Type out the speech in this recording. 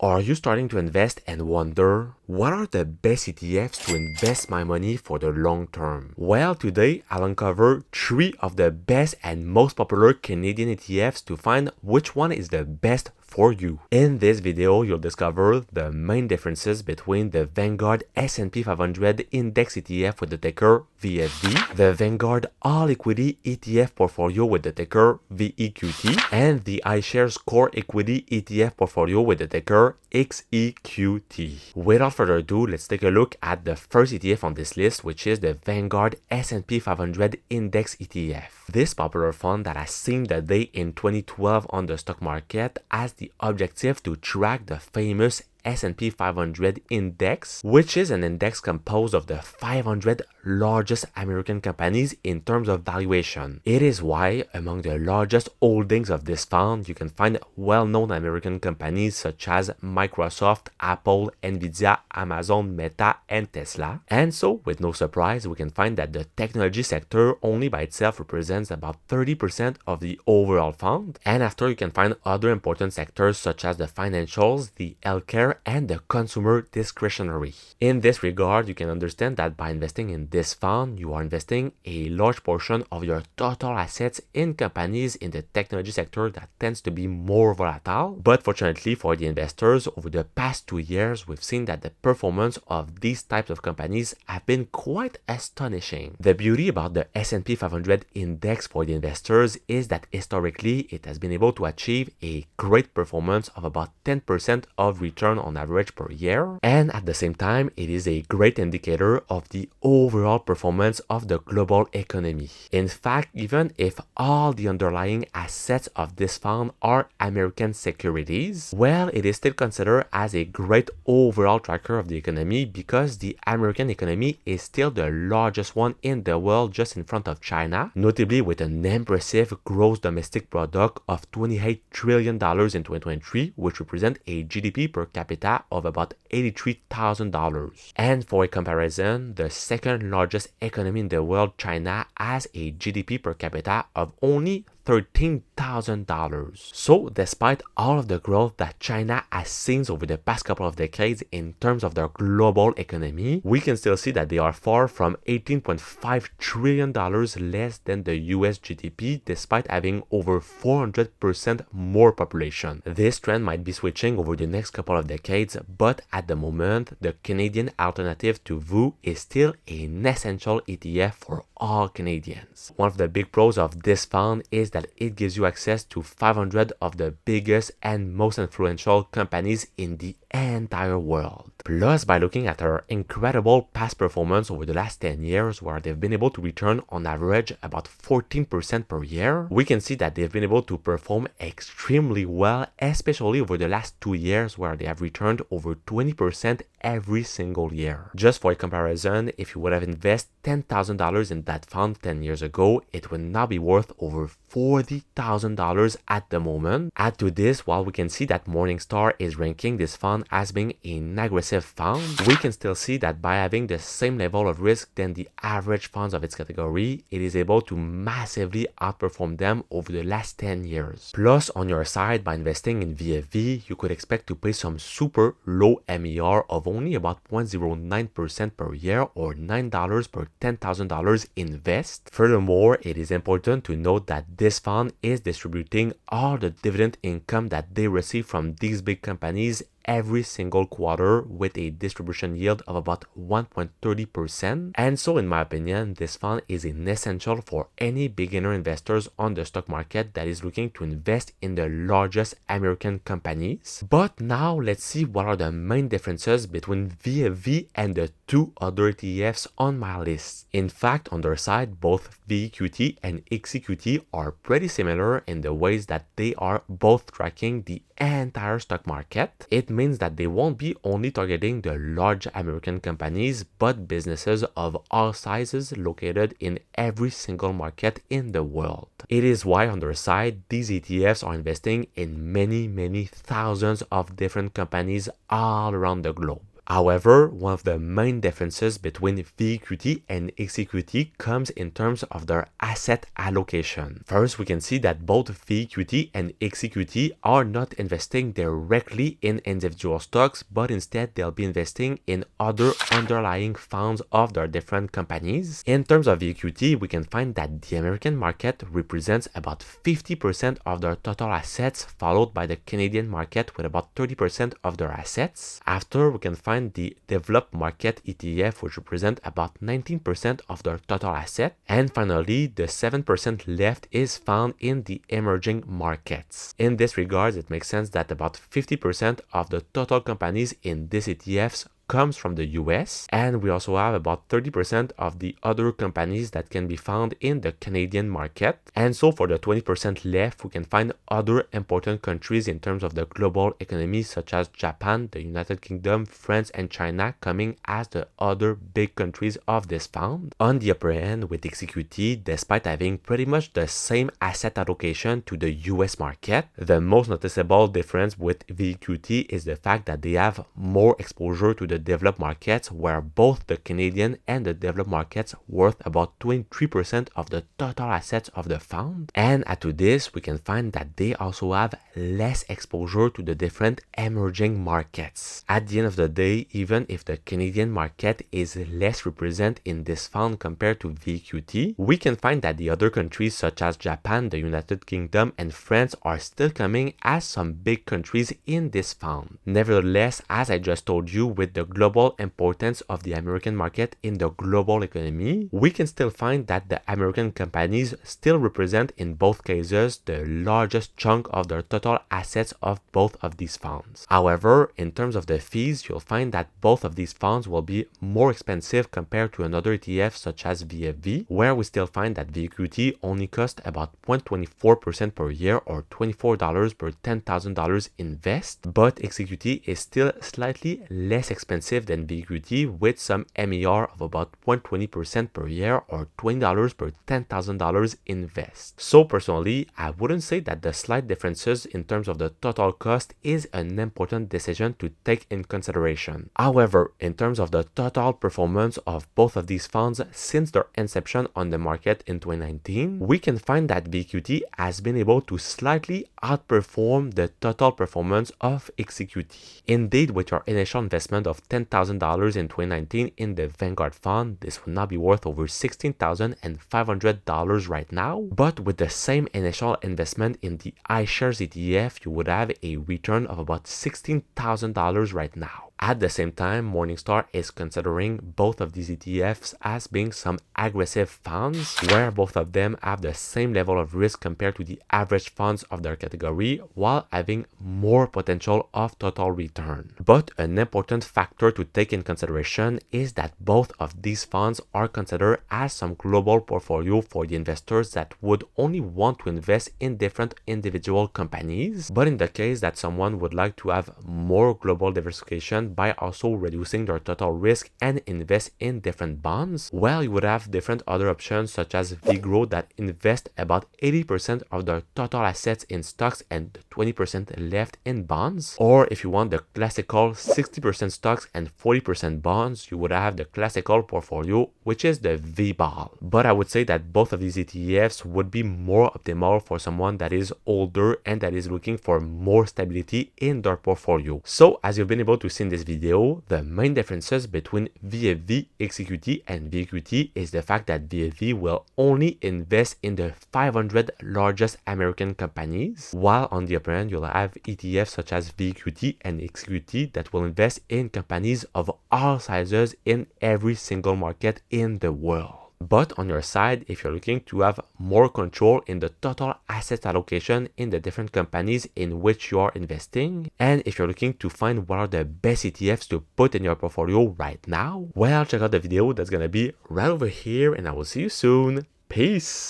Are you starting to invest and wonder, what are the best ETFs to invest my money for the long term? Well, today I'll uncover 3 of the best and most popular Canadian ETFs to find which one is the best for you. In this video, you'll discover the main differences between the Vanguard S&P500 Index ETF with the ticker VFV, the Vanguard All Equity ETF Portfolio with the ticker VEQT, and the iShares Core Equity ETF Portfolio with the ticker XEQT. Without further ado, let's take a look at the first ETF on this list, which is the Vanguard S&P500 Index ETF. This popular fund that has seen the day in 2012 on the stock market has the objective to track the famous S&P 500 Index, which is an index composed of the 500 largest American companies in terms of valuation. It is why among the largest holdings of this fund, you can find well-known American companies such as Microsoft, Apple, Nvidia, Amazon, Meta, and Tesla. And so, with no surprise, we can find that the technology sector only by itself represents about 30% of the overall fund. And after, you can find other important sectors such as the financials, the healthcare, and the consumer discretionary. In this regard, you can understand that by investing in this fund, you are investing a large portion of your total assets in companies in the technology sector that tends to be more volatile. But fortunately for the investors, over the past 2 years, we've seen that the performance of these types of companies have been quite astonishing. The beauty about the S&P 500 index for the investors is that historically, it has been able to achieve a great performance of about 10% of return on average per year, and at the same time it is a great indicator of the overall performance of the global economy. In fact, even if all the underlying assets of this fund are American securities, well, it is still considered as a great overall tracker of the economy because the American economy is still the largest one in the world, just in front of China, notably with an impressive gross domestic product of $28 trillion in 2023, which represents a GDP per capita of about $83,000. And for a comparison, the second largest economy in the world, China, has a GDP per capita of only $13,000. So despite all of the growth that China has seen over the past couple of decades in terms of their global economy, we can still see that they are far from $18.5 trillion less than the US GDP, despite having over 400% more population. This trend might be switching over the next couple of decades, but at the moment, the Canadian alternative to VOO is still an essential ETF for all Canadians. One of the big pros of this fund is that it gives you access to 500 of the biggest and most influential companies in the entire world. Plus, by looking at their incredible past performance over the last 10 years, where they've been able to return on average about 14% per year, we can see that they've been able to perform extremely well, especially over the last 2 years, where they have returned over 20% every single year. Just for a comparison, if you would have invested $10,000 in that fund 10 years ago, it would now be worth over $40,000 at the moment. Add to this, while we can see that Morningstar is ranking this fund as being an aggressive fund, we can still see that by having the same level of risk than the average funds of its category, it is able to massively outperform them over the last 10 years. Plus, on your side, by investing in VFV, you could expect to pay some super low MER of only about 0.09% per year or $9 per $10,000 invest. Furthermore, it is important to note that this fund is distributing all the dividend income that they receive from these big companies every single quarter with a distribution yield of about 1.30%. And so in my opinion, this fund is an essential for any beginner investors on the stock market that is looking to invest in the largest American companies. But now let's see what are the main differences between VFV and the 2 other ETFs on my list. In fact, on their side, both VEQT and XEQT are pretty similar in the ways that they are both tracking the entire stock market. It means that they won't be only targeting the large American companies, but businesses of all sizes located in every single market in the world. It is why on their side, these ETFs are investing in many thousands of different companies all around the globe. However, one of the main differences between VEQT and XEQT comes in terms of their asset allocation. First, we can see that both VEQT and XEQT are not investing directly in individual stocks, but instead they'll be investing in other underlying funds of their different companies. In terms of VEQT, we can find that the American market represents about 50% of their total assets, followed by the Canadian market with about 30% of their assets. After, we can find the developed market ETF, which represent about 19% of their total asset. And finally, the 7% left is found in the emerging markets. In this regard, it makes sense that about 50% of the total companies in these ETFs comes from the US, and we also have about 30% of the other companies that can be found in the Canadian market. And so for the 20% left, we can find other important countries in terms of the global economy, such as Japan, the United Kingdom, France, and China coming as the other big countries of this fund. On the upper end with XEQT, despite having pretty much the same asset allocation to the US market, the most noticeable difference with VEQT is the fact that they have more exposure to the developed markets, where both the Canadian and the developed markets worth about 23% of the total assets of the fund. And add to this, we can find that they also have less exposure to the different emerging markets. At the end of the day, even if the Canadian market is less represented in this fund compared to VEQT, we can find that the other countries such as Japan, the United Kingdom, and France are still coming as some big countries in this fund. Nevertheless, as I just told you, with the global importance of the American market in the global economy, we can still find that the American companies still represent in both cases the largest chunk of their total assets of both of these funds. However, in terms of the fees, you'll find that both of these funds will be more expensive compared to another ETF such as VFV, where we still find that VEQT only costs about 0.24% per year or $24 per $10,000 invest, but XEQT is still slightly less expensive than VEQT with some MER of about 0.20% per year or $20 per $10,000 invest. So personally, I wouldn't say that the slight differences in terms of the total cost is an important decision to take in consideration. However, in terms of the total performance of both of these funds since their inception on the market in 2019, we can find that VEQT has been able to slightly outperform the total performance of XEQT. Indeed, with your initial investment of $10,000 in 2019 in the Vanguard fund, this would now be worth over $16,500 right now. But with the same initial investment in the iShares ETF, you would have a return of about $16,000 right now. At the same time, Morningstar is considering both of these ETFs as being some aggressive funds, where both of them have the same level of risk compared to the average funds of their category, while having more potential of total return. But an important factor to take in consideration is that both of these funds are considered as some global portfolio for the investors that would only want to invest in different individual companies. But in the case that someone would like to have more global diversification by also reducing their total risk and invest in different bonds, well, you would have different other options such as VGrow that invest about 80% of their total assets in stocks and 20% left in bonds. Or if you want the classical 60% stocks and 40% bonds, you would have the classical portfolio, which is the VBAL. But I would say that both of these ETFs would be more optimal for someone that is older and that is looking for more stability in their portfolio. So as you've been able to see in this video, the main differences between VFV, XEQT, and VEQT is the fact that VFV will only invest in the 500 largest American companies, while on the upper end, you'll have ETFs such as VEQT and XEQT that will invest in companies of all sizes in every single market in the world. But on your side, if you're looking to have more control in the total asset allocation in the different companies in which you are investing, and if you're looking to find what are the best ETFs to put in your portfolio right now, well, check out the video that's gonna be right over here, and I will see you soon. Peace!